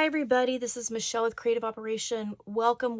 Hi everybody, this is Michelle with Creative Operation. Welcome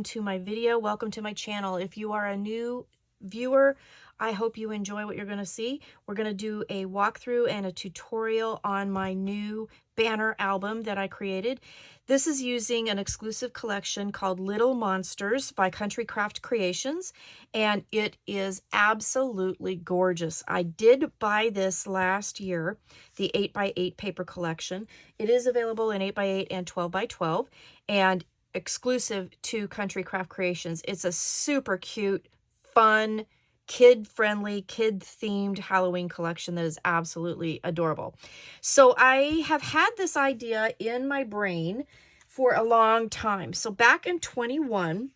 to my video. Welcome to my channel. If you are a new viewer, I hope you enjoy what you're going to see. We're going to do a walkthrough and a tutorial on my new banner album that I created. This is using an exclusive collection called Little Monsters by Country Craft Creations, and it is absolutely gorgeous. I did buy this last year, the 8x8 paper collection. It is available in 8x8 and 12x12 and exclusive to Country Craft Creations. It's a super cute, fun, kid-friendly, kid-themed Halloween collection that is absolutely adorable. So I have had this idea in my brain for a long time. So back in 21,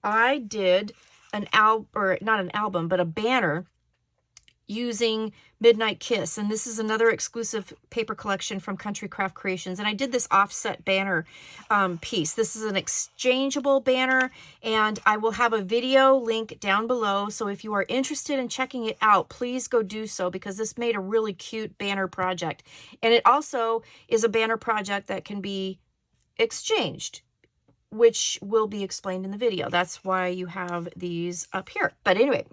I did an album, or not an album, but a banner using Midnight Kiss, and this is another exclusive paper collection from Country Craft Creations, and I did this offset banner piece. This is an exchangeable banner, and I will have a video link down below, so if you are interested in checking it out, please go do so, because this made a really cute banner project, and it also is a banner project that can be exchanged, which will be explained in the video. That's why you have these up here. But anyway,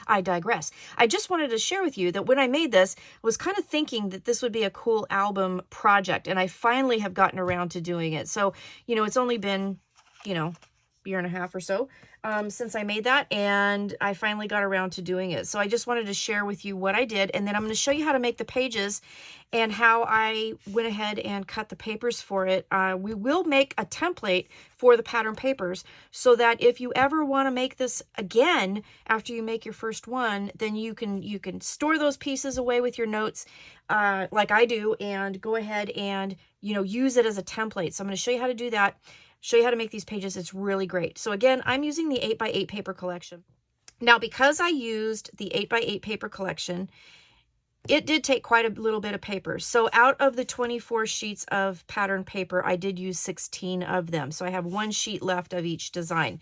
I digress. I just wanted to share with you that when I made this, I was kind of thinking that this would be a cool album project, and I finally have gotten around to doing it. So, you know, it's only been, you know, year and a half or so since I made that, and I finally got around to doing it. So I just wanted to share with you what I did, and then I'm going to show you how to make the pages and how I went ahead and cut the papers for it. We will make a template for the pattern papers so that if you ever want to make this again after you make your first one, then you can store those pieces away with your notes like I do, and go ahead and, you know, use it as a template. So I'm going to show you how to do that. Show you how to make these pages. It's really great. So again, I'm using the 8x8 paper collection. Now, because I used the 8x8 paper collection, it did take quite a little bit of paper. So out of the 24 sheets of pattern paper, I did use 16 of them. So I have one sheet left of each design.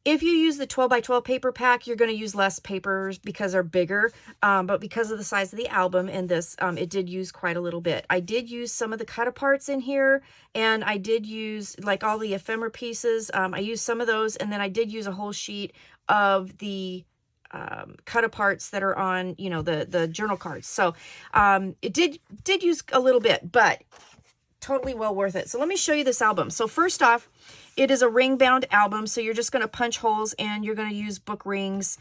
If you use the 12x12 paper pack, you're going to use less papers because they're bigger, but because of the size of the album and this, it did use quite a little bit. I did use some of the cut-aparts in here, and I did use, like, all the ephemera pieces. I used some of those, and then I did use a whole sheet of the cut-aparts that are on, you know, the journal cards. So it did use a little bit, but totally well worth it. So let me show you this album. So first off, it is a ring-bound album, so you're just going to punch holes and you're going to use book rings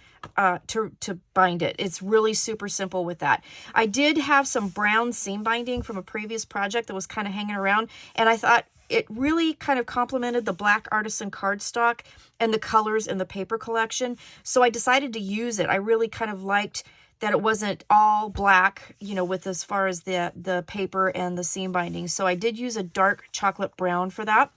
to bind it. It's really super simple with that. I did have some brown seam binding from a previous project that was kind of hanging around, and I thought it really kind of complemented the black Artisan Cardstock and the colors in the paper collection, so I decided to use it. I really kind of liked that it wasn't all black, you know, with as far as the paper and the seam binding. So I did use a dark chocolate brown for that.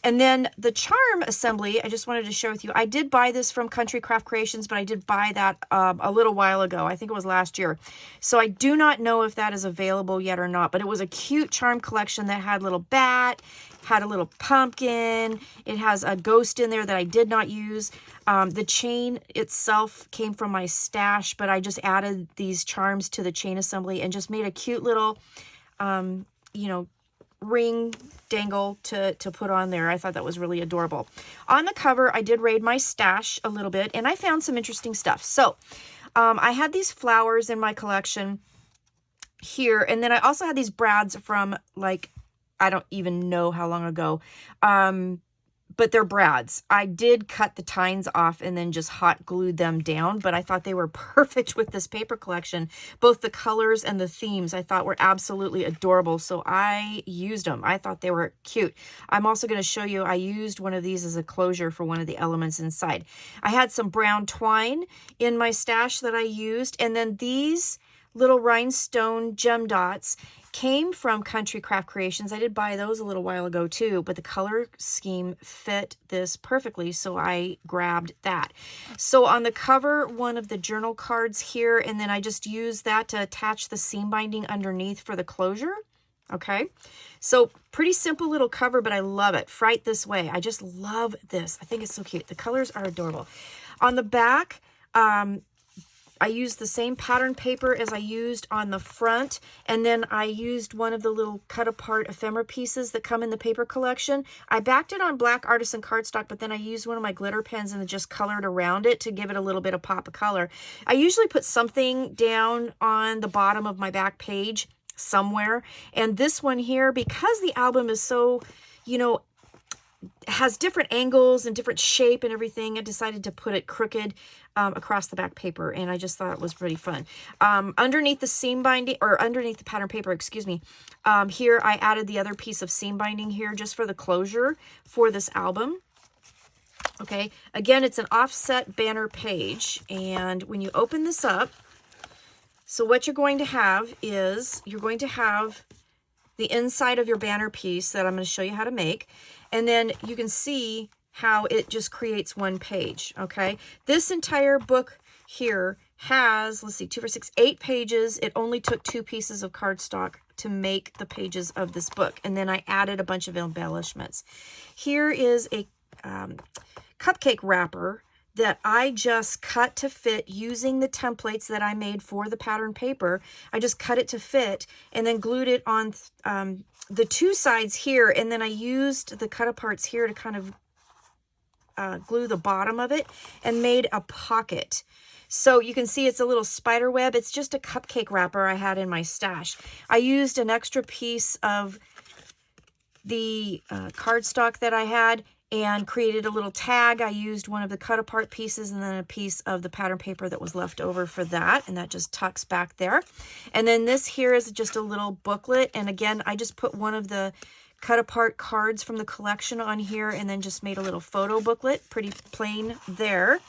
And then the charm assembly, I just wanted to share with you. I did buy this from Country Craft Creations, but I did buy that a little while ago. I think it was last year. So I do not know if that is available yet or not, but it was a cute charm collection that had a little bat, had a little pumpkin. It has a ghost in there that I did not use. The chain itself came from my stash, but I just added these charms to the chain assembly and just made a cute little, you know, ring dangle to put on there. I thought that was really adorable. On the cover, I did raid my stash a little bit, and I found some interesting stuff. So I had these flowers in my collection here, and then I also had these brads from, like, I don't even know how long ago, but they're brads. I did cut the tines off and then just hot glued them down, but I thought they were perfect with this paper collection. Both the colors and the themes I thought were absolutely adorable, so I used them. I thought they were cute. I'm also going to show you, I used one of these as a closure for one of the elements inside. I had some brown twine in my stash that I used, and then these little rhinestone gem dots came from Country Craft Creations. I did buy those a little while ago too, but the color scheme fit this perfectly, so I grabbed that. So on the cover, one of the journal cards here, and then I just used that to attach the seam binding underneath for the closure. Okay, so pretty simple little cover, but I love it. Fright This Way. I just love this. I think it's so cute. The colors are adorable. On the back, I used the same pattern paper as I used on the front, and then I used one of the little cut apart ephemera pieces that come in the paper collection. I backed it on black Artisan cardstock, but then I used one of my glitter pens and just colored around it to give it a little bit of pop of color. I usually put something down on the bottom of my back page somewhere, and this one here, because the album is so, you know, has different angles and different shape and everything, I decided to put it crooked across the back paper, and I just thought it was pretty fun. Underneath the seam binding, or underneath the pattern paper, excuse me, here I added the other piece of seam binding here just for the closure for this album. Okay, again, it's an offset banner page, and when you open this up, so what you're going to have is you're going to have the inside of your banner piece that I'm going to show you how to make, and then you can see how it just creates one page. Okay, this entire book here has, let's see, 2, 4, 6, 8 pages. It only took 2 pieces of cardstock to make the pages of this book, and then I added a bunch of embellishments. Here is a cupcake wrapper that I just cut to fit using the templates that I made for the pattern paper. I just cut it to fit and then glued it on the 2 sides here, and then I used the cut aparts here to kind of glue the bottom of it and made a pocket. So you can see it's a little spider web. It's just a cupcake wrapper I had in my stash. I used an extra piece of the cardstock that I had and created a little tag. I used one of the cut apart pieces and then a piece of the pattern paper that was left over for that, and that just tucks back there. And then this here is just a little booklet, and again, I just put one of the cut apart cards from the collection on here and then just made a little photo booklet, pretty plain there,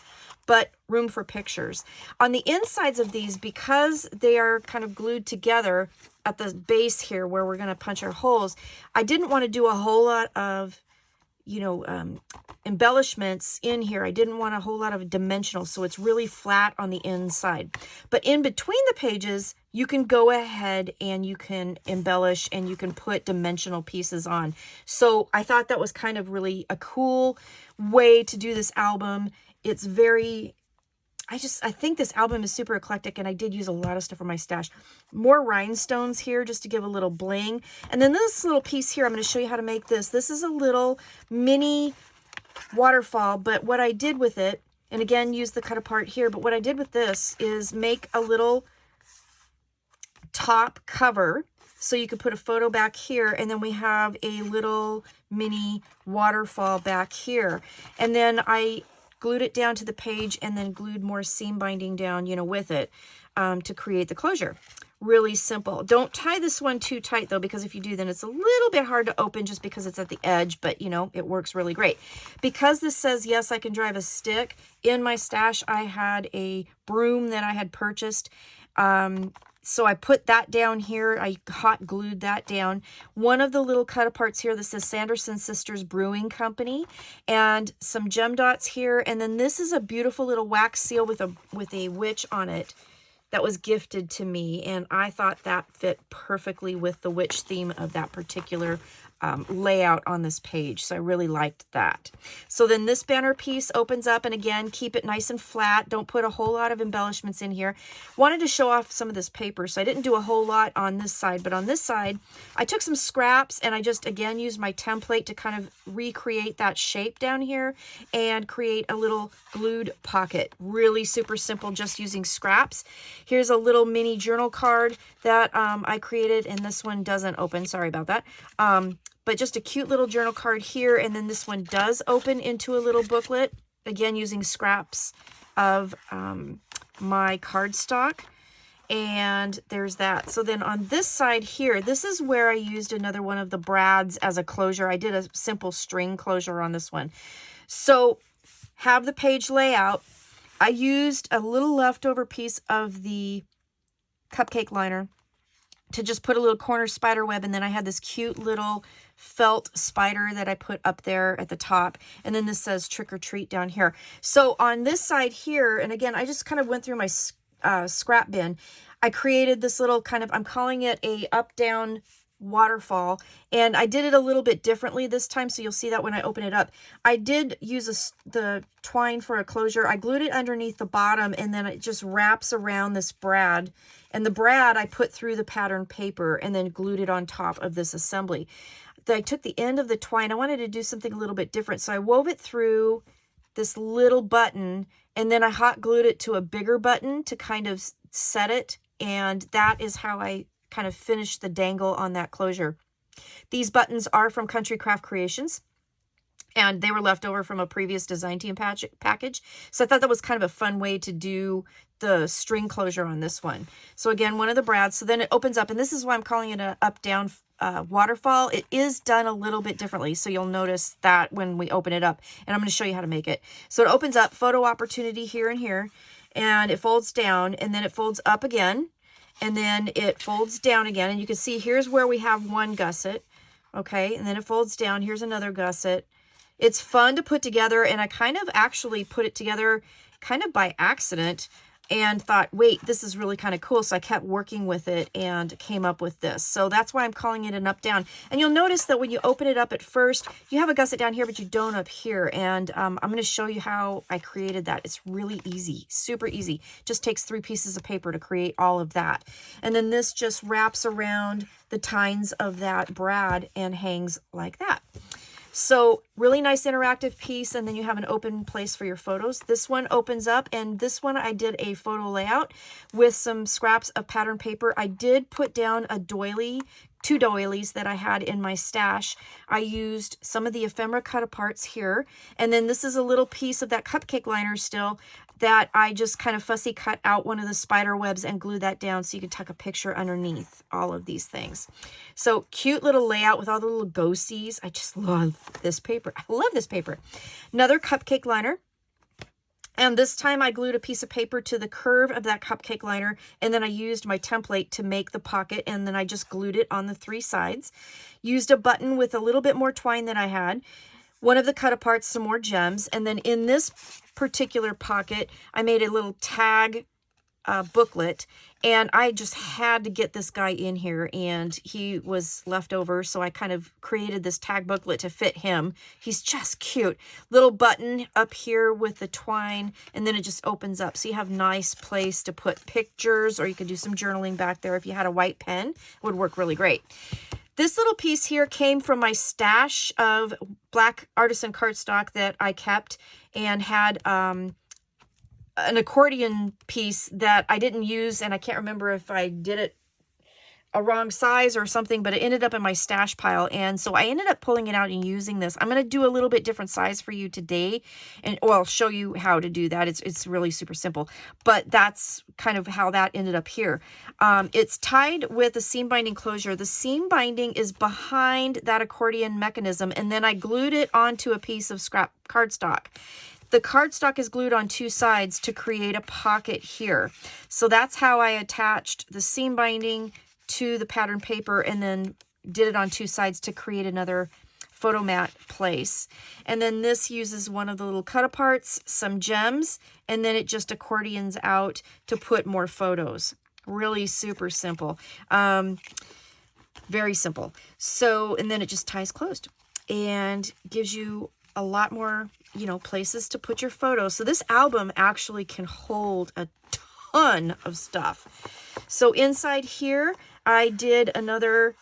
but room for pictures. On the insides of these, because they are kind of glued together at the base here where we're going to punch our holes, I didn't want to do a whole lot of, you know, embellishments in here. I didn't want a whole lot of dimensional, so it's really flat on the inside. But in between the pages, you can go ahead and you can embellish and you can put dimensional pieces on. So I thought that was kind of really a cool way to do this album. It's very, I think this album is super eclectic, and I did use a lot of stuff from my stash. More rhinestones here just to give a little bling. And then this little piece here, I'm going to show you how to make this. This is a little mini waterfall, but what I did with it, and again, use the cut apart here, but what I did with this is make a little top cover so you could put a photo back here, and then we have a little mini waterfall back here. And then I glued it down to the page and then glued more seam binding down, you know, with it to create the closure. Really simple. Don't tie this one too tight though, because if you do, then it's a little bit hard to open just because it's at the edge, but you know, it works really great. Because this says, yes, I can drive a stick, in my stash, I had a broom that I had purchased. So I put that down here. I hot glued that down. One of the little cut aparts here that says Sanderson Sisters Brewing Company, and some gem dots here. And then this is a beautiful little wax seal with a witch on it that was gifted to me. And I thought that fit perfectly with the witch theme of that particular layout on this page. So I really liked that. So then this banner piece opens up, and again, keep it nice and flat. Don't put a whole lot of embellishments in here. Wanted to show off some of this paper, so I didn't do a whole lot on this side, but on this side, I took some scraps and I just, again, used my template to kind of recreate that shape down here and create a little glued pocket. Really super simple, just using scraps. Here's a little mini journal card that I created, and this one doesn't open. Sorry about that. But just a cute little journal card here, and then this one does open into a little booklet, again using scraps of my cardstock, and there's that. So then on this side here, this is where I used another one of the brads as a closure. I did a simple string closure on this one. So have the page layout. I used a little leftover piece of the cupcake liner to just put a little corner spider web, and then I had this cute little felt spider that I put up there at the top, and then this says trick or treat down here. So on this side here, and again, I just kind of went through my scrap bin. I created this little kind of, I'm calling it a up-down Waterfall, and I did it a little bit differently this time, so you'll see that when I open it up. I did use the twine for a closure. I glued it underneath the bottom, and then it just wraps around this brad, and the brad I put through the pattern paper and then glued it on top of this assembly. I took the end of the twine. I wanted to do something a little bit different, so I wove it through this little button, and then I hot glued it to a bigger button to kind of set it, and that is how I kind of finished the dangle on that closure. These buttons are from Country Craft Creations, and they were left over from a previous design team package. So I thought that was kind of a fun way to do the string closure on this one. So again, one of the brads. So then it opens up, and this is why I'm calling it a up-down waterfall. It is done a little bit differently, so you'll notice that when we open it up, and I'm going to show you how to make it. So it opens up, photo opportunity here and here, and it folds down, and then it folds up again, and then it folds down again, and you can see here's where we have one gusset, okay, and then it folds down. Here's another gusset. It's fun to put together, and I kind of actually put it together kind of by accident and thought, wait, this is really kind of cool. So I kept working with it and came up with this. So that's why I'm calling it an up-down. And you'll notice that when you open it up at first, you have a gusset down here, but you don't up here. And I'm going to show you how I created that. It's really easy, super easy. Just takes 3 pieces of paper to create all of that. And then this just wraps around the tines of that brad and hangs like that. So really nice interactive piece, and then you have an open place for your photos. This one opens up, and this one I did a photo layout with some scraps of pattern paper. I did put down a doily, 2 doilies that I had in my stash. I used some of the ephemera cut aparts here, and then this is a little piece of that cupcake liner still that I just kind of fussy cut out one of the spider webs and glued that down so you can tuck a picture underneath all of these things. So cute little layout with all the little ghosties. I just love this paper. I love this paper. Another cupcake liner. And this time I glued a piece of paper to the curve of that cupcake liner, and then I used my template to make the pocket, and then I just glued it on the 3 sides. Used a button with a little bit more twine than I had. One of the cut aparts, some more gems, and then in this particular pocket, I made a little tag booklet, and I just had to get this guy in here, and he was left over, so I kind of created this tag booklet to fit him. He's just cute. Little button up here with the twine, and then it just opens up, so you have nice place to put pictures, or you could do some journaling back there. If you had a white pen, it would work really great. This little piece here came from my stash of black artisan cardstock that I kept, and had an accordion piece that I didn't use, and I can't remember if I did it a wrong size or something, but it ended up in my stash pile, and so I ended up pulling it out and using this. I'm going to do a little bit different size for you today, and well, I'll show you how to do that. It's really super simple, but that's kind of how that ended up here. It's tied with a seam binding closure. The seam binding is behind that accordion mechanism, and then I glued it onto a piece of scrap cardstock. The cardstock is glued on 2 sides to create a pocket here. So that's how I attached the seam binding to the pattern paper, and then did it on 2 sides to create another photo mat place. And then this uses one of the little cut aparts, some gems, and then it just accordions out to put more photos. Really super simple. Very simple. So, and then it just ties closed and gives you a lot more, you know, places to put your photos. So this album actually can hold a ton of stuff. So inside here, I did another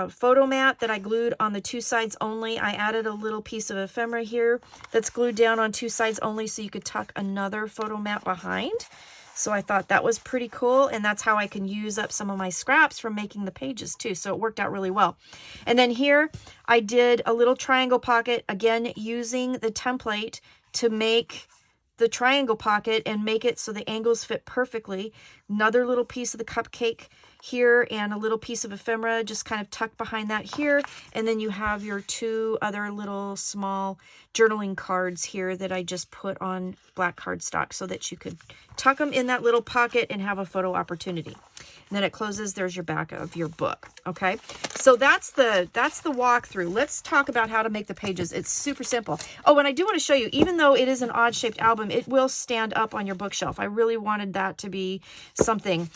photo mat that I glued on the 2 sides only. I added a little piece of ephemera here that's glued down on 2 sides only, so you could tuck another photo mat behind. So I thought that was pretty cool, and that's how I can use up some of my scraps from making the pages too. So it worked out really well. And then here I did a little triangle pocket, again using the template to make the triangle pocket and make it so the angles fit perfectly. Another little piece of the cupcake here and a little piece of ephemera just kind of tucked behind that here. And then you have your 2 other little small journaling cards here that I just put on black cardstock so that you could tuck them in that little pocket and have a photo opportunity. And then it closes. There's your back of your book. Okay, so that's the walkthrough. Let's talk about how to make the pages. It's super simple. Oh, and I do want to show you, even though it is an odd shaped album, it will stand up on your bookshelf. I really wanted that to be something.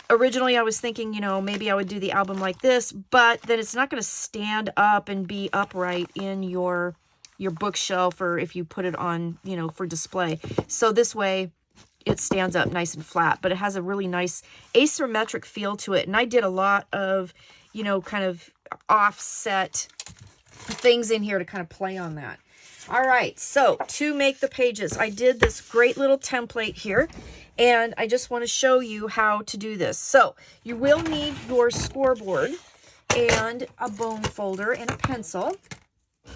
Originally, I was thinking, you know, maybe I would do the album like this, but then it's not going to stand up and be upright in your bookshelf, or if you put it on, you know, for display. So this way it stands up nice and flat, but it has a really nice asymmetric feel to it. And I did a lot of, you know, kind of offset things in here to kind of play on that. All right, so to make the pages, I did this great little template here, and I just want to show you how to do this. So you will need your scoreboard and a bone folder and a pencil.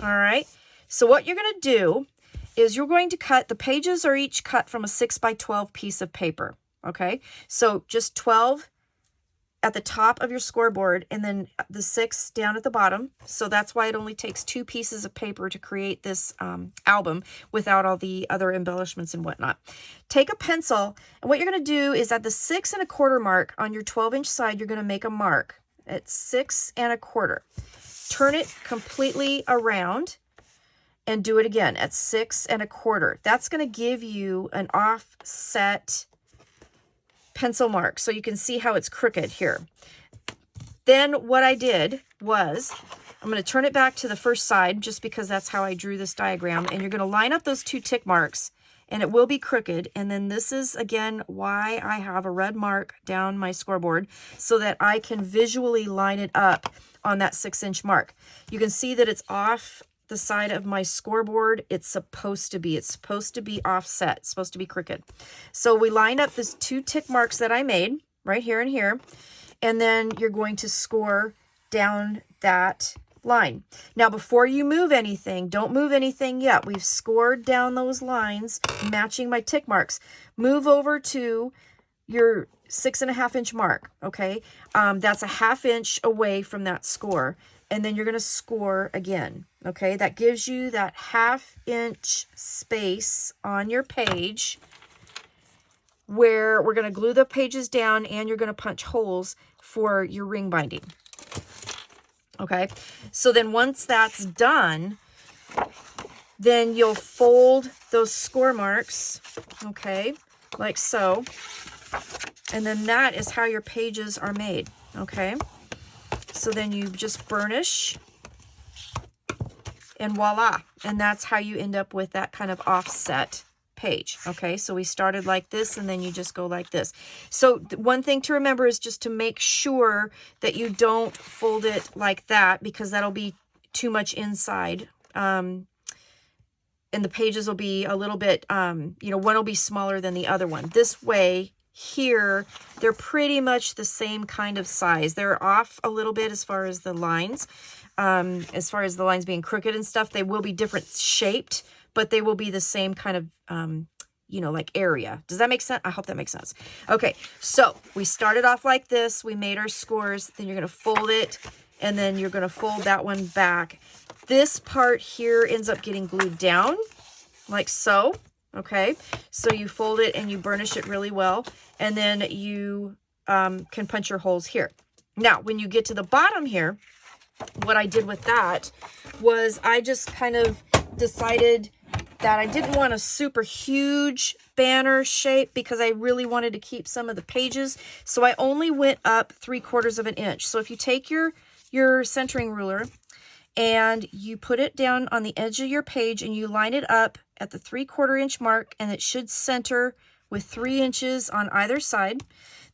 All right, so what you're going to do is you're going to cut, the pages are each cut from a 6 by 12 piece of paper. Okay, so just 12 at the top of your scoreboard, and then the 6 down at the bottom. So that's why it only takes 2 pieces of paper to create this album without all the other embellishments and whatnot. Take a pencil, and what you're going to do is at the 6 1/4 mark on your 12-inch side, you're going to make a mark at 6 1/4. Turn it completely around and do it again at 6 1/4. That's going to give you an offset pencil mark, so you can see how it's crooked here. Then what I did was, I'm going to turn it back to the first side just because that's how I drew this diagram, and you're going to line up those 2 tick marks, and it will be crooked. And then this is again why I have a red mark down my scoreboard, so that I can visually line it up on that 6-inch mark. You can see that it's off the side of my scoreboard. It's supposed to be offset. It's supposed to be crooked. So we line up these 2 tick marks that I made right here and here, and then you're going to score down that line. Now, before you move anything, don't move anything yet. We've scored down those lines matching my tick marks. Move over to your 6 1/2-inch mark. Okay, that's a 1/2 inch away from that score. And then you're going to score again. Okay, that gives you that 1/2 inch space on your page where we're going to glue the pages down, and you're going to punch holes for your ring binding. Okay, so then once that's done, then you'll fold those score marks, okay, like so. And then that is how your pages are made, okay? So then you just burnish, and voila. And that's how you end up with that kind of offset page. Okay, so we started like this, and then you just go like this. So one thing to remember is just to make sure that you don't fold it like that, because that'll be too much inside. And the pages will be a little bit, you know, one will be smaller than the other one. This way, here, they're pretty much the same kind of size. They're off a little bit as far as the lines. As far as the lines being crooked and stuff, they will be different shaped, but they will be the same kind of, you know, like area. Does that make sense? I hope that makes sense. Okay, so we started off like this. We made our scores. Then you're going to fold it, and then you're going to fold that one back. This part here ends up getting glued down, like so. Okay, so you fold it and you burnish it really well, and then you can punch your holes here. Now, when you get to the bottom here, what I did with that was I just kind of decided that I didn't want a super huge banner shape, because I really wanted to keep some of the pages. So I only went up 3/4 of an inch. So if you take your centering ruler and you put it down on the edge of your page and you line it up at the 3/4 inch mark, and it should center with 3 inches on either side.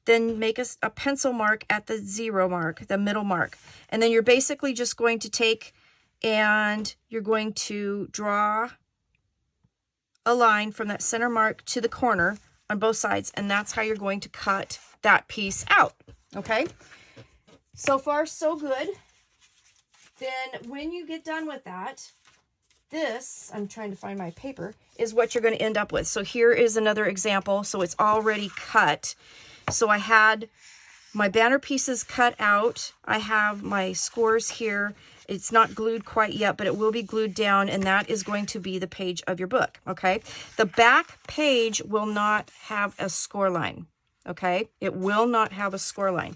Then make a pencil mark at the 0 mark, the middle mark. And then you're basically just going to take and you're going to draw a line from that center mark to the corner on both sides, and that's how you're going to cut that piece out. Okay, so far so good. Then when you get done with that, this, I'm trying to find my paper, is what you're going to end up with. So here is another example. So it's already cut. So I had my banner pieces cut out. I have my scores here. It's not glued quite yet, but it will be glued down, and that is going to be the page of your book, okay? The back page will not have a score line, okay? It will not have a score line.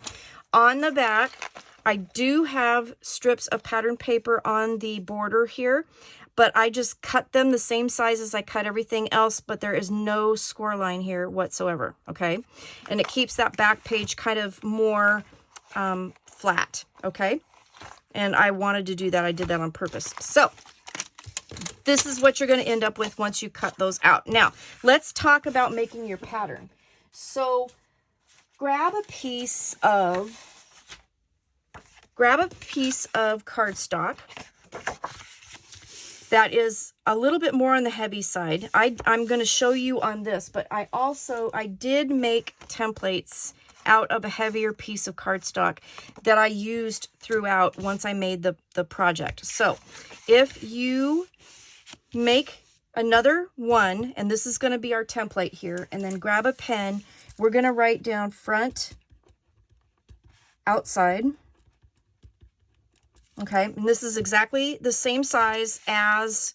On the back, I do have strips of pattern paper on the border here, but I just cut them the same size as I cut everything else, but there is no score line here whatsoever, okay? And it keeps that back page kind of more flat, okay? And I wanted to do that. I did that on purpose. So this is what you're going to end up with once you cut those out. Now, let's talk about making your pattern. So grab a piece of cardstock that is a little bit more on the heavy side. I'm going to show you on this, but I did make templates out of a heavier piece of cardstock that I used throughout once I made the project. So if you make another one, and this is going to be our template here, and then grab a pen, we're going to write down front, outside. Okay, and this is exactly the same size as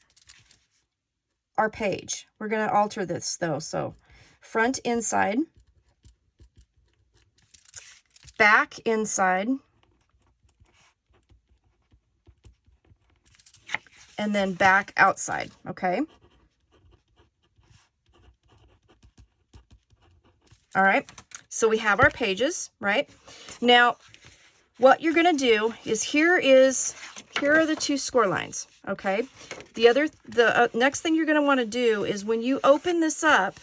our page. We're going to alter this though. So front, inside, back, inside, and then back, outside. Okay. All right. So we have our pages, right? Now, what you're going to do is here are the two score lines, okay? The next thing you're going to want to do is when you open this up,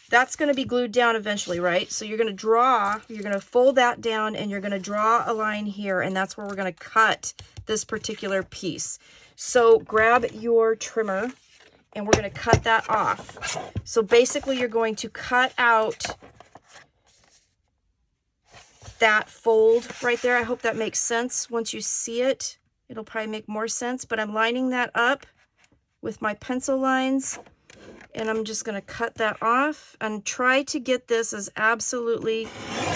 that's going to be glued down eventually, right? So you're going to fold that down and you're going to draw a line here, and that's where we're going to cut this particular piece. So grab your trimmer and we're going to cut that off. So basically you're going to cut out that fold right there. I hope that makes sense. Once you see it, it'll probably make more sense, but I'm lining that up with my pencil lines, and I'm just going to cut that off and try to get this as absolutely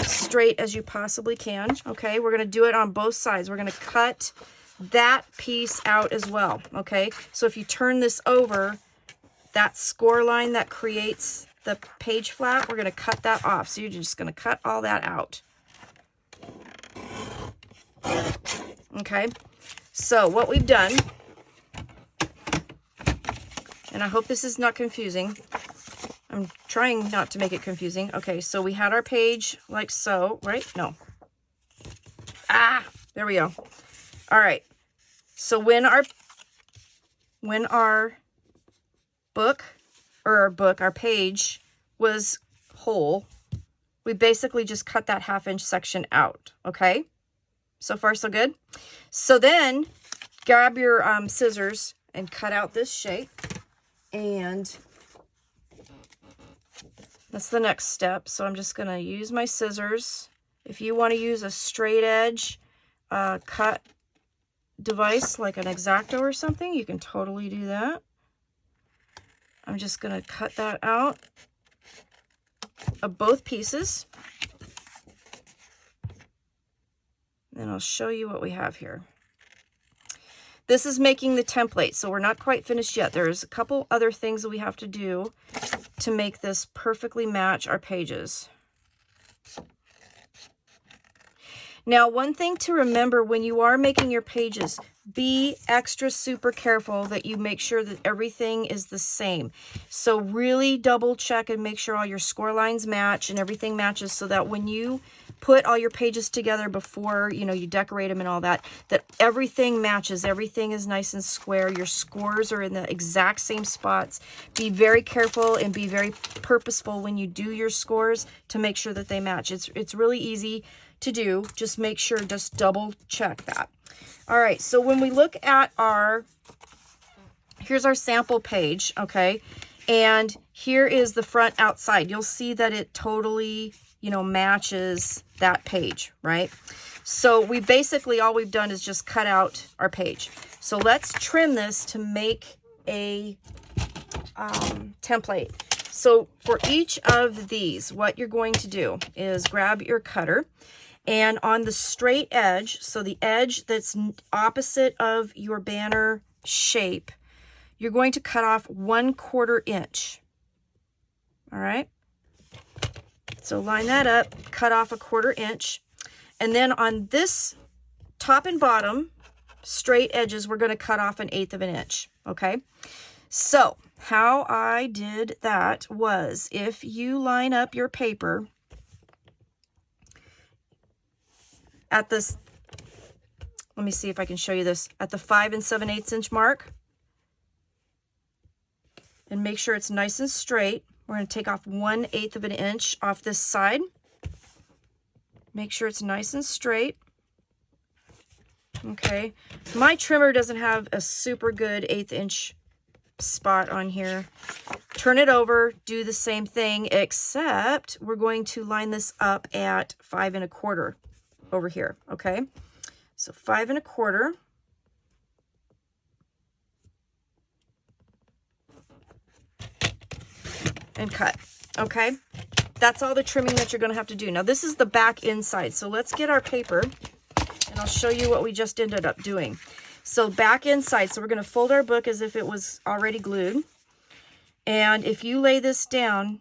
straight as you possibly can. Okay, we're going to do it on both sides. We're going to cut that piece out as well. Okay, so if you turn this over, that score line that creates the page flap, we're going to cut that off. So you're just going to cut all that out. Okay, so what we've done, and I hope this is not confusing. I'm trying not to make it confusing. Okay, so we had our page like so, right? No. There we go. All right. So when our page was whole, we basically just cut that 1/2 inch section out. Okay. So far, so good. So then grab your scissors and cut out this shape. And that's the next step. So I'm just going to use my scissors. If you want to use a straight edge cut device like an X-Acto or something, you can totally do that. I'm just going to cut that out of both pieces. And I'll show you what we have here. This is making the template, so we're not quite finished yet. There's a couple other things that we have to do to make this perfectly match our pages. Now, one thing to remember when you are making your pages, be extra super careful that you make sure that everything is the same. So really double check and make sure all your score lines match and everything matches, so that when you put all your pages together before, you know, you decorate them and all that, that everything matches, everything is nice and square, your scores are in the exact same spots. Be very careful and be very purposeful when you do your scores to make sure that they match. It's really easy to do. Just make sure, just double check that. All right, so when we look at here's our sample page, okay? And here is the front outside. You'll see that it totally, you know, matches that page, right? So we basically, all we've done is just cut out our page. So let's trim this to make a template. So for each of these, what you're going to do is grab your cutter, and on the straight edge, so the edge that's opposite of your banner shape, you're going to cut off 1/4 inch. All right. So line that up, cut off 1/4 inch. And then on this top and bottom straight edges, we're going to cut off 1/8 of an inch. Okay. So how I did that was, if you line up your paper at this, let me see if I can show you this, at the 5 7/8 inch mark, and make sure it's nice and straight. We're going to take off 1/8 of an inch off this side. Make sure it's nice and straight. Okay. My trimmer doesn't have a super good 1/8 inch spot on here. Turn it over, do the same thing, except we're going to line this up at 5 1/4 over here. Okay. So 5 1/4. And cut. Okay. That's all the trimming that you're going to have to do. Now this is the back inside. So let's get our paper and I'll show you what we just ended up doing. So back inside, so we're going to fold our book as if it was already glued. And if you lay this down,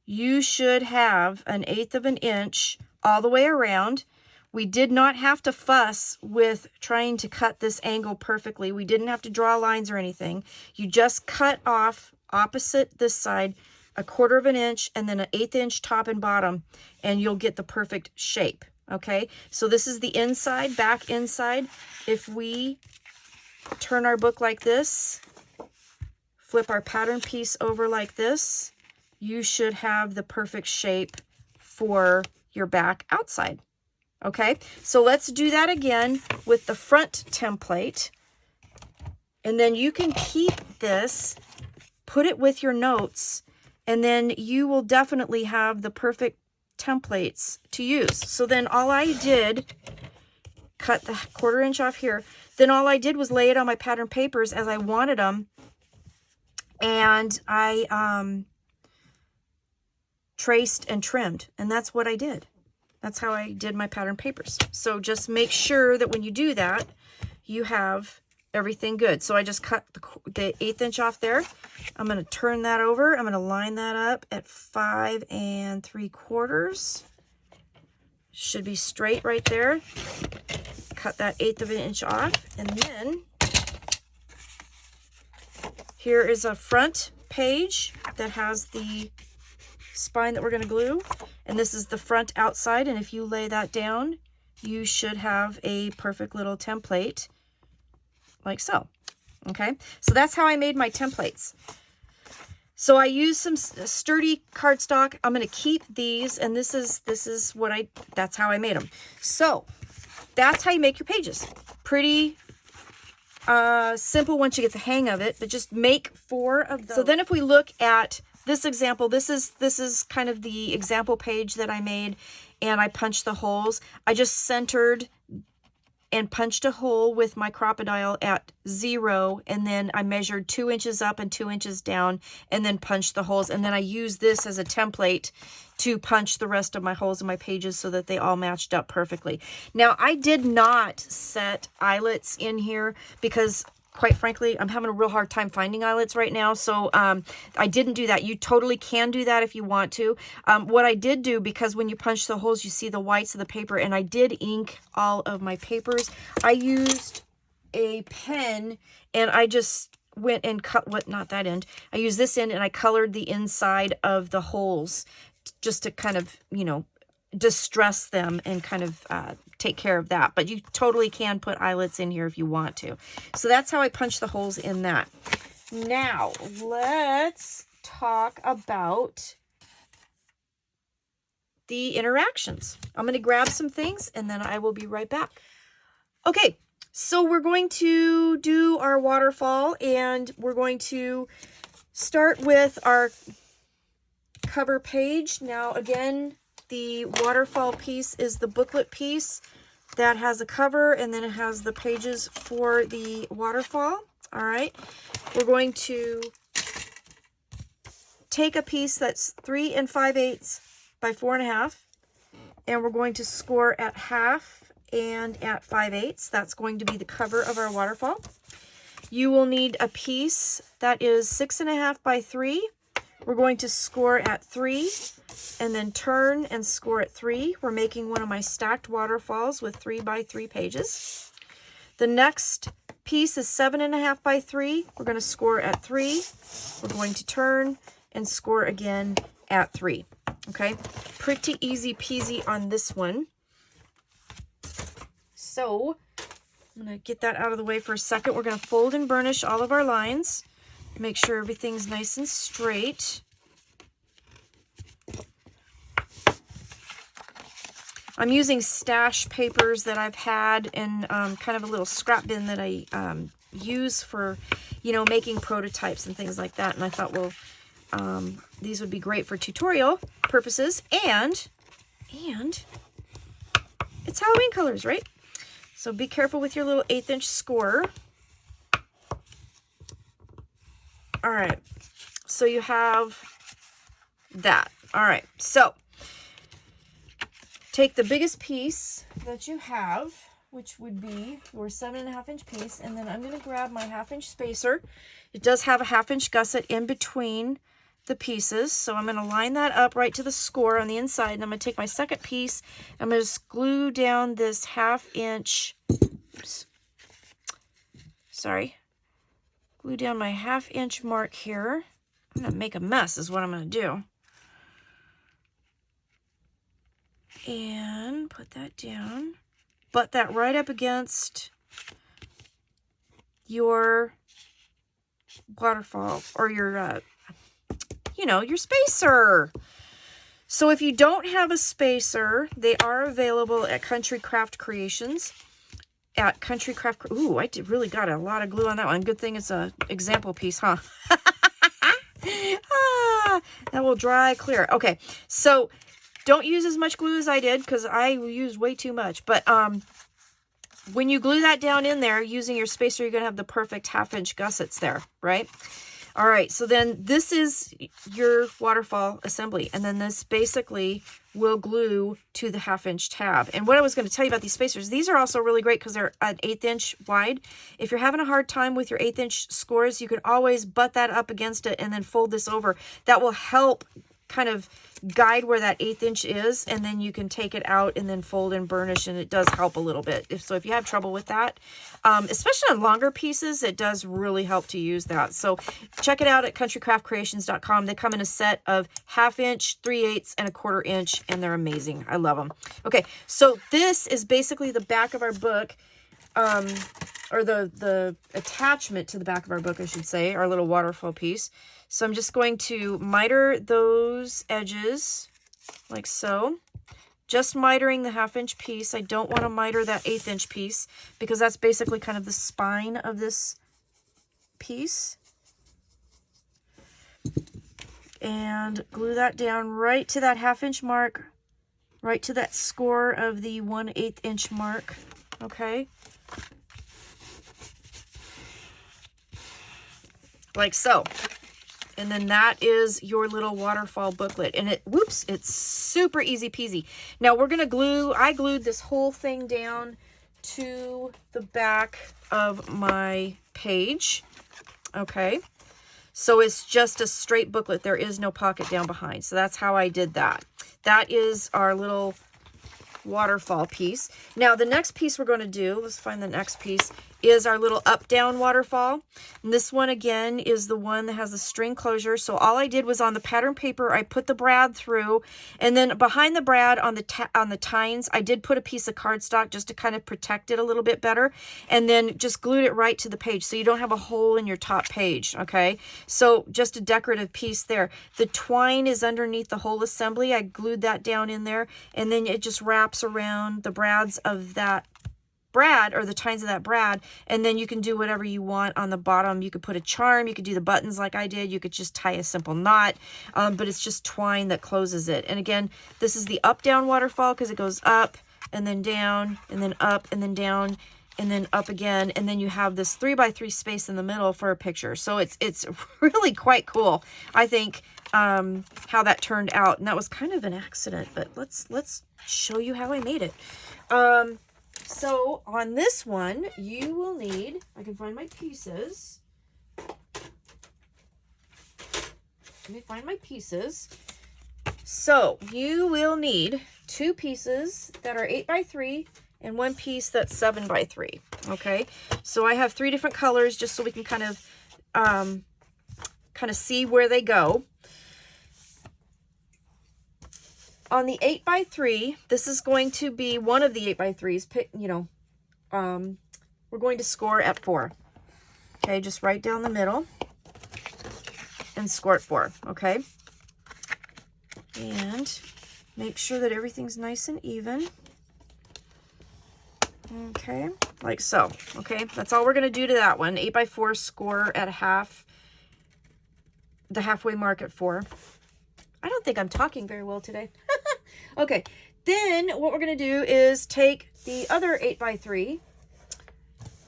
you should have 1/8 of an inch all the way around. We did not have to fuss with trying to cut this angle perfectly. We didn't have to draw lines or anything. You just cut off opposite this side 1/4 of an inch and then 1/8 inch top and bottom, and you'll get the perfect shape. Okay, so this is the inside, back inside. If we turn our book like this, flip our pattern piece over like this, you should have the perfect shape for your back outside. Okay, so let's do that again with the front template. And then you can keep this, put it with your notes, and then you will definitely have the perfect templates to use. So then all I did, cut the 1/4 inch off here, then all I did was lay it on my pattern papers as I wanted them, and I traced and trimmed, and that's what I did. That's how I did my pattern papers. So just make sure that when you do that, you have everything good. So I just cut the 1/8 inch off there. I'm going to turn that over. I'm going to line that up at 5 3/4. Should be straight right there. Cut that 1/8 of an inch off. And then here is a front page that has the spine that we're going to glue. And this is the front outside. And if you lay that down, you should have a perfect little template like so. Okay, so that's how I made my templates. So I used some sturdy cardstock. I'm going to keep these, and this is what that's how I made them. So that's how you make your pages. Pretty simple once you get the hang of it, but just make 4 of those. So then if we look at this example, this is kind of the example page that I made, and I punched the holes. I just centered and punched a hole with my Crocodile at 0, and then I measured 2 inches up and 2 inches down, and then punched the holes. And then I used this as a template to punch the rest of my holes in my pages so that they all matched up perfectly. Now, I did not set eyelets in here because, quite frankly, I'm having a real hard time finding eyelets right now. So I didn't do that. You totally can do that if you want to. What I did do, because when you punch the holes, you see the whites of the paper, and I did ink all of my papers. I used a pen, and I just went and cut, not that end. I used this end, and I colored the inside of the holes just to kind of, distress them and kind of take care of that. But you totally can put eyelets in here if you want to. So that's how I punch the holes in that. Now let's talk about the interactions. I'm going to grab some things and then I will be right back. Okay, so we're going to do our waterfall, and we're going to start with our cover page. Now again, the waterfall piece is the booklet piece that has a cover, and then it has the pages for the waterfall. All right, we're going to take a piece that's 3 5/8 by 4 1/2, and we're going to score at 1/2 and at 5/8. That's going to be the cover of our waterfall. You will need a piece that is 6 1/2 by 3 we're going to score at 3 and then turn and score at 3. We're making one of my stacked waterfalls with 3 by 3 pages. The next piece is 7.5 by 3. We're going to score at 3. We're going to turn and score again at 3. Okay, pretty easy peasy on this one. So I'm going to get that out of the way for a second. We're going to fold and burnish all of our lines. Make sure everything's nice and straight. I'm using stash papers that I've had in kind of a little scrap bin that I use for, you know, making prototypes and things like that. And I thought, well, these would be great for tutorial purposes. And it's Halloween colors, right? So be careful with your little 1/8 inch score. All right, so you have that. All right, so take the biggest piece that you have, which would be your 7.5 inch piece, and then I'm going to grab my 1/2 inch spacer. It does have a 1/2 inch gusset in between the pieces, so I'm going to line that up right to the score on the inside, and I'm going to take my second piece. I'm going to just glue down this 1/2 inch. Oops, sorry. Glue down my 1/2 inch mark here. I'm going to make a mess is what I'm going to do. And put that down. Butt that right up against your waterfall or your, you know, your spacer. So if you don't have a spacer, they are available at Country Craft Creations. At Country Craft, ooh, I really got a lot of glue on that one. Good thing it's a example piece, huh? That will dry clear. Okay, so don't use as much glue as I did because I used way too much. But when you glue that down in there using your spacer, you're going to have the perfect 1/2 inch gussets there, right? All right, so then this is your waterfall assembly, and then this basically will glue to the 1/2 inch tab. And what I was going to tell you about these spacers, these are also really great because they're an 1/8 inch wide. If you're having a hard time with your 1/8 inch scores, you can always butt that up against it and then fold this over. That will help kind of guide where that 1/8 inch is, and then you can take it out and then fold and burnish, and it does help a little bit. If you have trouble with that, especially on longer pieces, it does really help to use that. So check it out at countrycraftcreations.com. They come in a set of 1/2 inch, 3/8, and 1/4 inch, and they're amazing. I love them. Okay, so this is basically the back of our book, or the attachment to the back of our book, I should say, our little waterfall piece. So I'm just going to miter those edges like so. Just mitering the 1/2 inch piece. I don't want to miter that 1/8 inch piece because that's basically kind of the spine of this piece. And glue that down right to that 1/2 inch mark, right to that score of the 1/8 inch mark. Okay. Like so. And then that is your little waterfall booklet. And it, whoops, it's super easy peasy. Now we're going to glue, I glued this whole thing down to the back of my page. Okay. So it's just a straight booklet. There is no pocket down behind. So that's how I did that. That is our little waterfall piece. Now the next piece we're going to do, let's find the next piece, is our little up-down waterfall. And this one again is the one that has a string closure. So all I did was on the pattern paper, I put the brad through, and then behind the brad on the tines, I did put a piece of cardstock just to kind of protect it a little bit better, and then just glued it right to the page so you don't have a hole in your top page. Okay, so just a decorative piece there. The twine is underneath the whole assembly. I glued that down in there, and then it just wraps around the brads of that brad, or the tines of that brad, and then you can do whatever you want on the bottom. You could put a charm, you could do the buttons like I did, you could just tie a simple knot, but it's just twine that closes it. And again, this is the up-down waterfall because it goes up and then down and then up and then down and then up again, and then you have this 3x3 space in the middle for a picture. So it's really quite cool, I think, how that turned out. And that was kind of an accident, but let's show you how I made it. So on this one, you will need, I can find my pieces. let me find my pieces. So you will need 2 pieces that are 8x3 and 1 piece that's 7x3. Okay, so I have 3 different colors just so we can kind of see where they go. On the 8x3, this is going to be one of the 8x3s. You know, we're going to score at 4. Okay, just right down the middle and score at 4. Okay, and make sure that everything's nice and even. Okay, like so. Okay, that's all we're going to do to that one. 8x4, score at the halfway mark at 4. I don't think I'm talking very well today. Okay, then what we're going to do is take the other 8x3.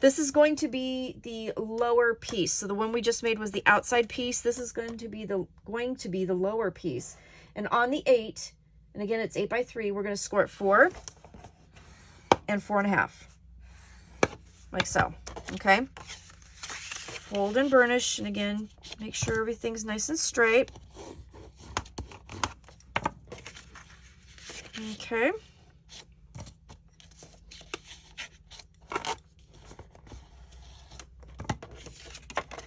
This is going to be the lower piece. So the one we just made was the outside piece. This is going to be the lower piece. And on the 8, and again it's 8x3, we're going to score at 4 and 4.5, like so. Okay, fold and burnish, and again make sure everything's nice and straight. Okay,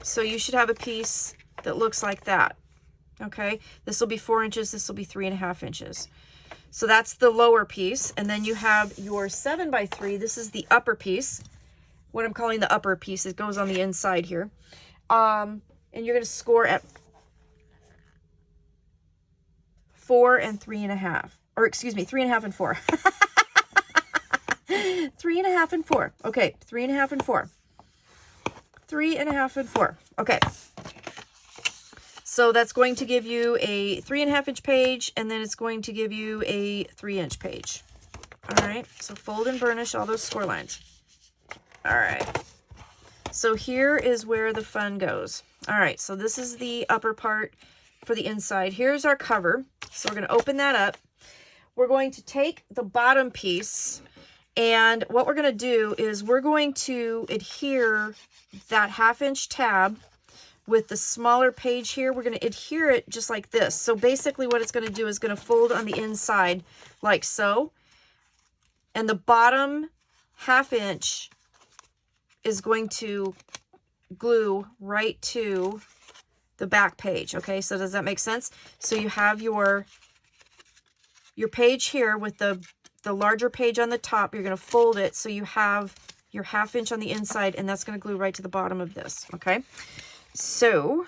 so you should have a piece that looks like that. Okay, this will be 4 inches, this will be 3.5 inches. So that's the lower piece. And then you have your 7x3. This is the upper piece, what I'm calling the upper piece. It goes on the inside here. And you're going to score at 4 and 3.5. Or excuse me, 3.5 and 4. 3.5 and 4. Okay, 3.5 and 4. 3.5 and 4. Okay. So that's going to give you a 3.5 inch page, and then it's going to give you a 3 inch page. All right, so fold and burnish all those score lines. All right, so here is where the fun goes. All right, so this is the upper part for the inside. Here's our cover. So we're going to open that up. We're going to take the bottom piece, and what we're going to do is we're going to adhere that 1/2 inch tab with the smaller page here. We're going to adhere it just like this. So basically what it's going to do is going to fold on the inside like so. And the bottom 1/2 inch is going to glue right to the back page. Okay, so does that make sense? So you have your page here with the larger page on the top. You're going to fold it so you have your 1/2 inch on the inside, and that's going to glue right to the bottom of this. Okay, so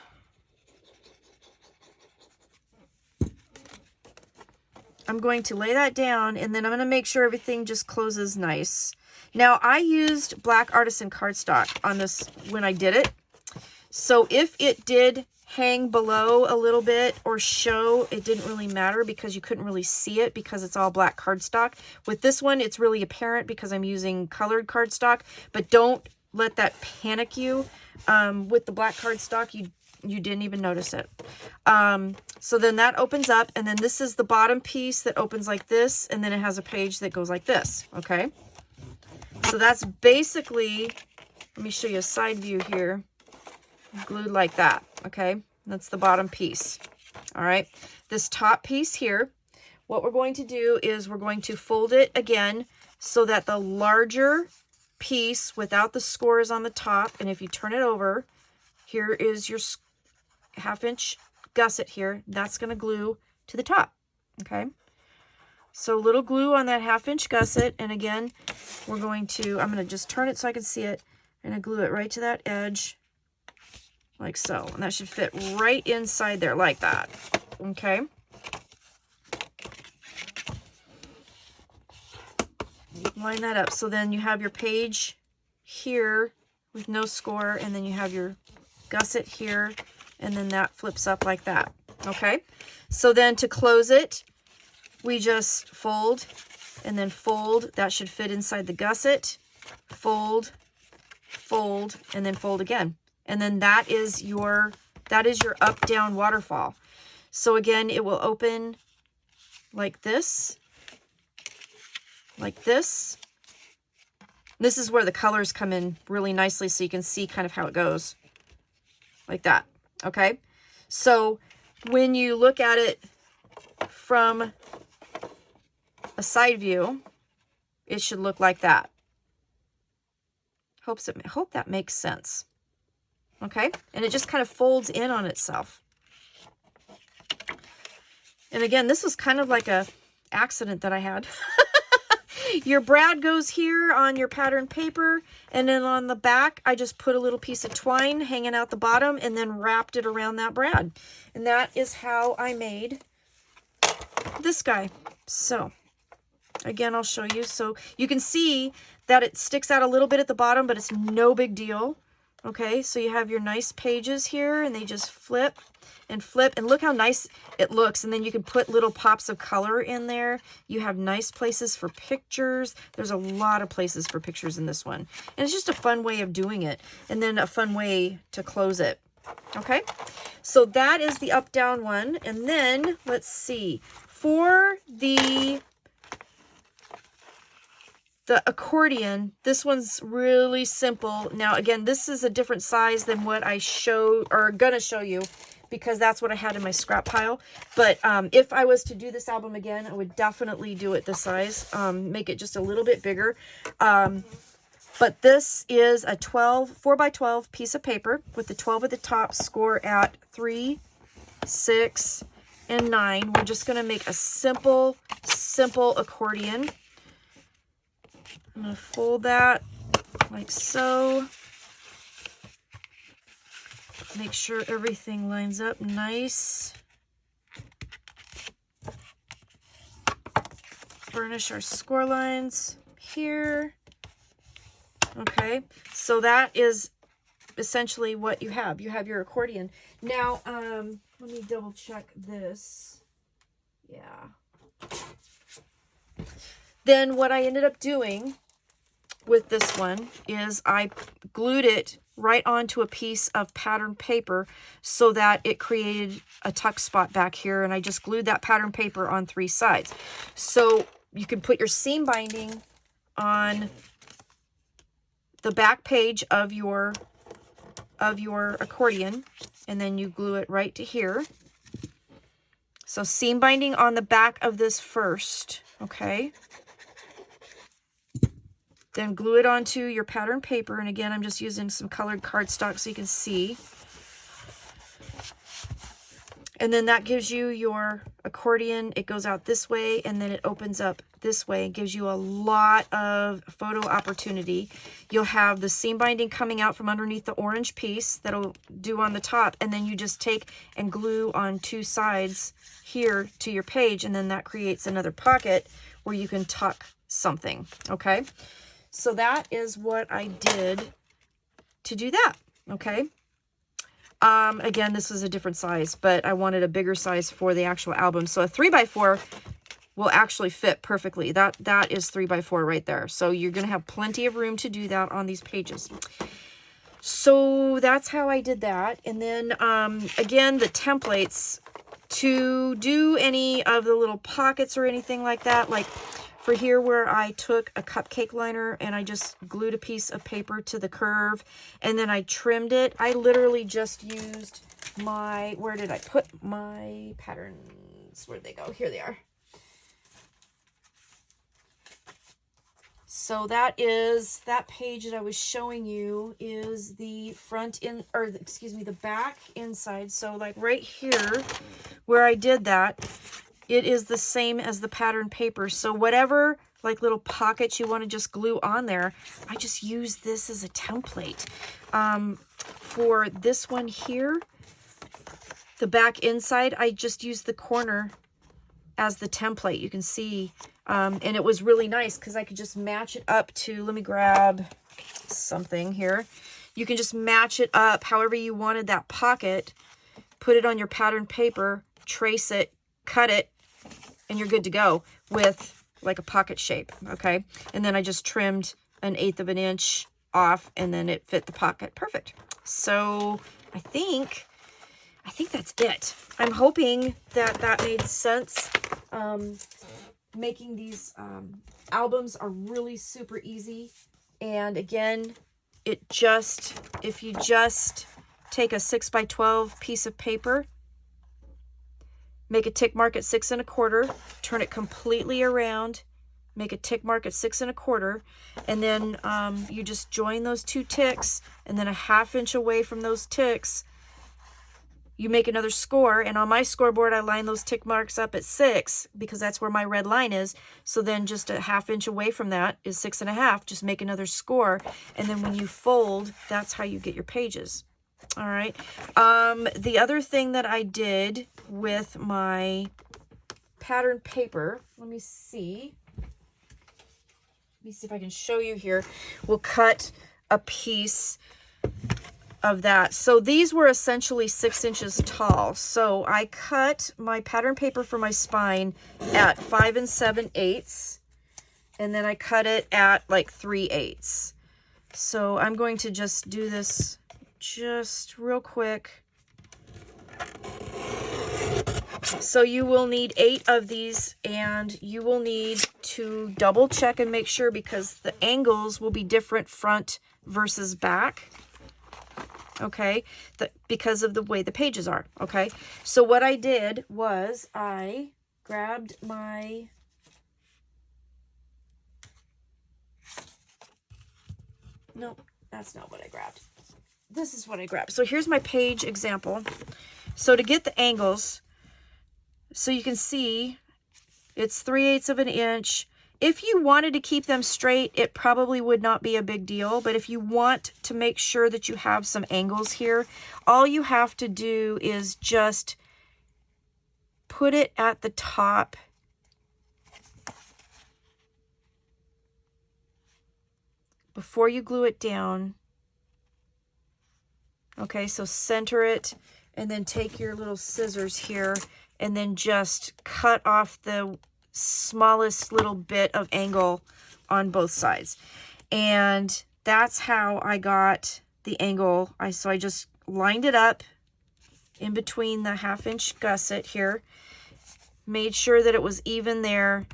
I'm going to lay that down, and then I'm going to make sure everything just closes nice. Now, I used black Artisan cardstock on this when I did it. So if it did hang below a little bit or show, it didn't really matter because you couldn't really see it because it's all black cardstock. With this one, it's really apparent because I'm using colored cardstock, but don't let that panic you. With the black cardstock, you didn't even notice it. So then that opens up, and then this is the bottom piece that opens like this, and then it has a page that goes like this. Okay, so that's basically, let me show you a side view here, glued like that. Okay, that's the bottom piece. All right, this top piece here, what we're going to do is we're going to fold it again so that the larger piece without the scores on the top, and if you turn it over, here is your 1/2 inch gusset here. That's going to glue to the top. Okay, so little glue on that 1/2 inch gusset, and again I'm going to just turn it so I can see it, and I glue it right to that edge like so, and that should fit right inside there like that. Okay, line that up. So then you have your page here with no score, and then you have your gusset here, and then that flips up like that. Okay, so then to close it, we just fold and then fold. That should fit inside the gusset. Fold, fold, and then fold again. And then that is your up down waterfall. So again, it will open like this. Like this. This is where the colors come in really nicely, so you can see kind of how it goes. Like that. Okay, so when you look at it from a side view, it should look like that. Hope that makes sense. Okay, and it just kind of folds in on itself. And again, this was kind of like a accident that I had. Your brad goes here on your pattern paper, and then on the back, I just put a little piece of twine hanging out the bottom and then wrapped it around that brad. And that is how I made this guy. So again, I'll show you. So you can see that it sticks out a little bit at the bottom, but it's no big deal. Okay, so you have your nice pages here, and they just flip and flip, and look how nice it looks. And then you can put little pops of color in there. You have nice places for pictures. There's a lot of places for pictures in this one. And it's just a fun way of doing it, and then a fun way to close it. Okay, so that is the up-down one. And then, let's see, for the accordion, this one's really simple. Now, again, this is a different size than what I showed, or gonna show you, because that's what I had in my scrap pile. But if I was to do this album again, I would definitely do it this size, make it just a little bit bigger. But this is a 4x12 piece of paper with the 12 at the top, score at 3, 6, and 9. We're just gonna make a simple accordion. I'm going to fold that like so. Make sure everything lines up nice. Burnish our score lines here. Okay, so that is essentially what you have. You have your accordion. Now, let me double check this. Yeah. Then what I ended up doing with this one is I glued it right onto a piece of pattern paper so that it created a tuck spot back here, and I just glued that pattern paper on 3 sides. So you can put your seam binding on the back page of your accordion, and then you glue it right to here. So seam binding on the back of this first, okay? Then glue it onto your pattern paper. And again, I'm just using some colored cardstock so you can see. And then that gives you your accordion. It goes out this way, and then it opens up this way. It gives you a lot of photo opportunity. You'll have the seam binding coming out from underneath the orange piece that'll do on the top. And then you just take and glue on 2 sides here to your page. And then that creates another pocket where you can tuck something, okay? So that is what I did to do that, okay? Again, this was a different size, but I wanted a bigger size for the actual album. So a 3x4 will actually fit perfectly. That is 3x4 right there. So you're going to have plenty of room to do that on these pages. So that's how I did that. And then, again, the templates to do any of the little pockets or anything like that, like for here where I took a cupcake liner and I just glued a piece of paper to the curve and then I trimmed it. I literally just used my, where did I put my patterns? Where'd they go? Here they are. So that is, that page that I was showing you is the front in, or excuse me, the back inside. So like right here where I did that, it is the same as the pattern paper. So whatever like little pockets you want to just glue on there, I just use this as a template. For this one here, the back inside, I just used the corner as the template. You can see, and it was really nice because I could just match it up to, let me grab something here. You can just match it up however you wanted that pocket, put it on your pattern paper, trace it, cut it, and you're good to go with like a pocket shape, okay? And then I just trimmed 1/8 of an inch off, and then it fit the pocket perfect. So I think that's it. I'm hoping that that made sense. Making these albums are really super easy. And again, if you just take a 6x12 piece of paper make a tick mark at 6 1/4, turn it completely around, make a tick mark at 6 1/4, and then you just join those 2 ticks, and then a 1/2 inch away from those ticks, you make another score. And on my scoreboard, I line those tick marks up at 6 because that's where my red line is. So then just a 1/2 inch away from that is 6 1/2. Just make another score. And then when you fold, that's how you get your pages. All right. The other thing that I did with my pattern paper, let me see if I can show you here. We'll cut a piece of that. So these were essentially 6 inches tall. So I cut my pattern paper for my spine at 5 7/8, and then I cut it at like 3/8. So I'm going to just do this just real quick. So you will need 8 of these, and you will need to double check and make sure, because the angles will be different front versus back. Okay, because of the way the pages are. Okay, so what I did was I grabbed my no, that's not what I grabbed. This is what I grabbed. So here's my page example. So to get the angles, so you can see it's 3/8 of an inch. If you wanted to keep them straight, it probably would not be a big deal. But if you want to make sure that you have some angles here, all you have to do is just put it at the top. Before you glue it down. Okay, so center it, and then take your little scissors here, and then just cut off the smallest little bit of angle on both sides. And that's how I got the angle. So I just lined it up in between the 1/2 inch gusset here, made sure that it was even there.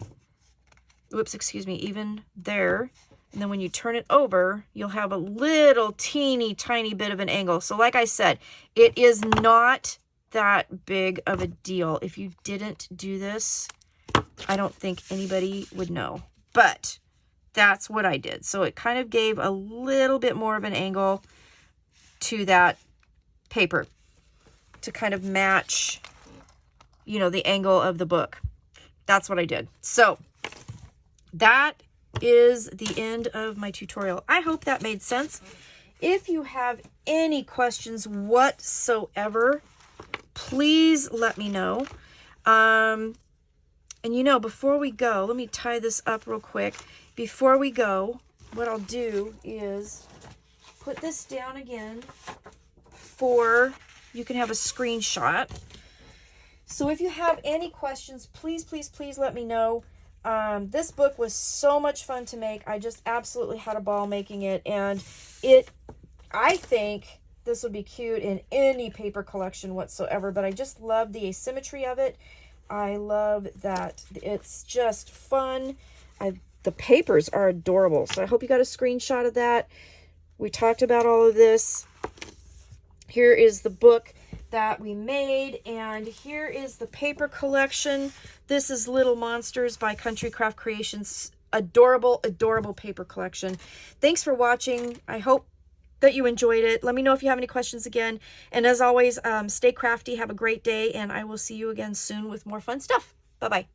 Whoops, excuse me, even there. And then when you turn it over, you'll have a little teeny tiny bit of an angle. So like I said, it is not that big of a deal. If you didn't do this, I don't think anybody would know, but that's what I did. So it kind of gave a little bit more of an angle to that paper to kind of match, you know, the angle of the book. That's what I did. So that is the end of my tutorial. I hope that made sense. If you have any questions whatsoever, please let me know. And you know, before we go, let me tie this up real quick. Before we go, what I'll do is put this down again for, you can have a screenshot. So if you have any questions, please, please, please let me know. This book was so much fun to make. I just absolutely had a ball making it. And I think this would be cute in any paper collection whatsoever, but I just love the asymmetry of it. I love that it's just fun. The papers are adorable. So I hope you got a screenshot of that. We talked about all of this. Here is the book that we made, and here is the paper collection. This is Little Monsters by Country Craft Creations. Adorable, adorable paper collection. Thanks for watching. I hope that you enjoyed it. Let me know if you have any questions again. And as always, stay crafty, have a great day, and I will see you again soon with more fun stuff. Bye-bye.